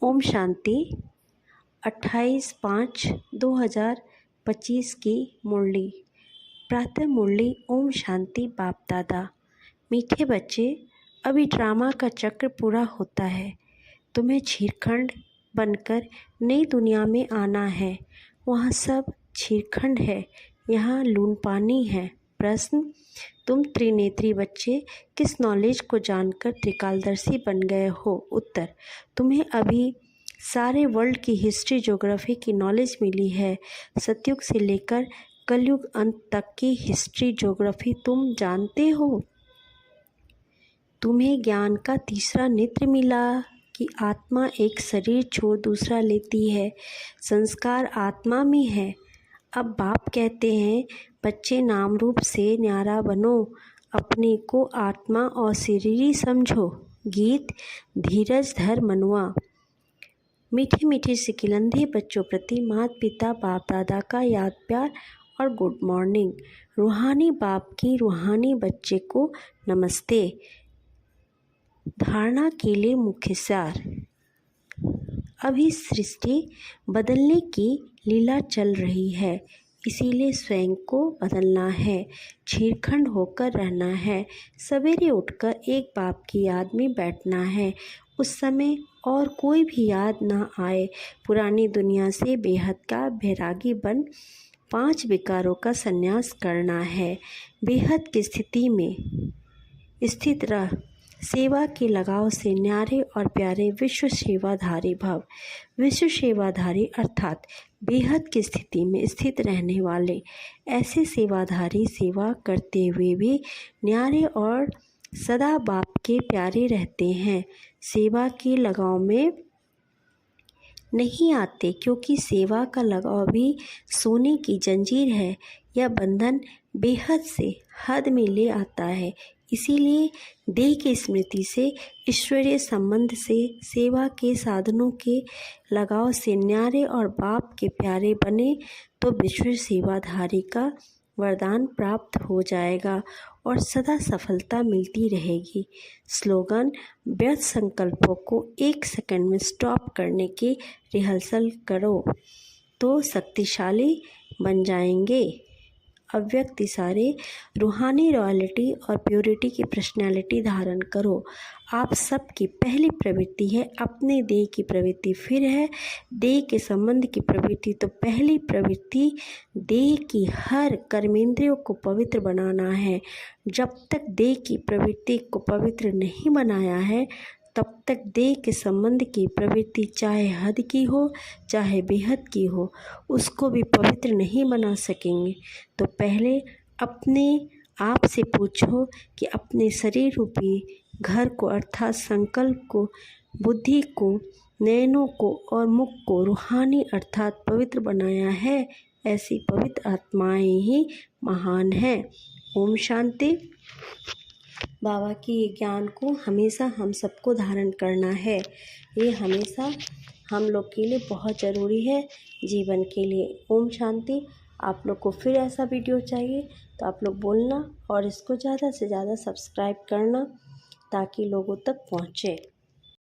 ओम शांति। 28/5/2025 की मुरली। प्रातः मुरली। ओम शांति। बाप दादा। मीठे बच्चे, अभी ड्रामा का चक्र पूरा होता है। तुम्हें छीरखंड बनकर नई दुनिया में आना है। वहाँ सब छीरखंड है, यहाँ लून पानी है। प्रश्न: तुम त्रिनेत्री बच्चे किस नॉलेज को जानकर त्रिकालदर्शी बन गए हो? उत्तर: तुम्हें अभी सारे वर्ल्ड की हिस्ट्री ज्योग्राफी की नॉलेज मिली है। सतयुग से लेकर कलयुग अंत तक की हिस्ट्री ज्योग्राफी तुम जानते हो। तुम्हें ज्ञान का तीसरा नेत्र मिला कि आत्मा एक शरीर छोड़ दूसरा लेती है। संस्कार आत्मा में है। अब बाप कहते हैं, बच्चे नाम रूप से न्यारा बनो, अपने को आत्मा और शरीरी समझो। गीत: धीरज धर मनुआ। मीठे मीठे सिकिलंधे बच्चों प्रति माता पिता बाप दादा का याद प्यार और गुड मॉर्निंग। रूहानी बाप की रूहानी बच्चे को नमस्ते। धारणा के लिए मुख्य सार: अभी सृष्टि बदलने की लीला चल रही है, इसीलिए स्वयं को बदलना है, छीरखंड होकर रहना है। सवेरे उठकर एक बाप की याद में बैठना है। उस समय और कोई भी याद ना आए। पुरानी दुनिया से बेहद का बैरागी बन 5 विकारों का संन्यास करना है। बेहद की स्थिति में स्थित रह सेवा के लगाव से न्यारे और प्यारे विश्व सेवाधारी भव। विश्व सेवाधारी अर्थात बेहद की स्थिति में स्थित रहने वाले ऐसे सेवाधारी सेवा करते हुए भी न्यारे और सदा बाप के प्यारे रहते हैं। सेवा के लगाव में नहीं आते, क्योंकि सेवा का लगाव भी सोने की जंजीर है। यह बंधन बेहद से हद में ले आता है। इसीलिए देह की स्मृति से, ईश्वरीय संबंध से, सेवा के साधनों के लगाव से न्यारे और बाप के प्यारे बने तो विश्व सेवाधारी का वरदान प्राप्त हो जाएगा और सदा सफलता मिलती रहेगी। स्लोगन: व्यर्थ संकल्पों को 1 सेकंड में स्टॉप करने की रिहर्सल करो तो शक्तिशाली बन जाएंगे। अव्यक्त इशारे: रूहानी रॉयल्टी और प्योरिटी की पर्सनैलिटी धारण करो। आप सबकी पहली प्रवृत्ति है अपने देह की प्रवृत्ति, फिर है देह के संबंध की प्रवृत्ति। तो पहली प्रवृत्ति देह की हर कर्मेंद्रियों को पवित्र बनाना है। जब तक देह की प्रवृत्ति को पवित्र नहीं बनाया है, तब तक देह के संबंध की प्रवृत्ति चाहे हद की हो चाहे बेहद की हो, उसको भी पवित्र नहीं बना सकेंगे। तो पहले अपने आप से पूछो कि अपने शरीर रूपी घर को अर्थात संकल्प को, बुद्धि को, नयनों को और मुख को रूहानी अर्थात पवित्र बनाया है। ऐसी पवित्र आत्माएं ही महान हैं। ओम शांति। बाबा की ये ज्ञान को हमेशा हम सबको धारण करना है। ये हमेशा हम लोग के लिए बहुत ज़रूरी है जीवन के लिए। ओम शांति। आप लोग को फिर ऐसा वीडियो चाहिए तो आप लोग बोलना और इसको ज़्यादा से ज़्यादा सब्सक्राइब करना ताकि लोगों तक पहुँचे।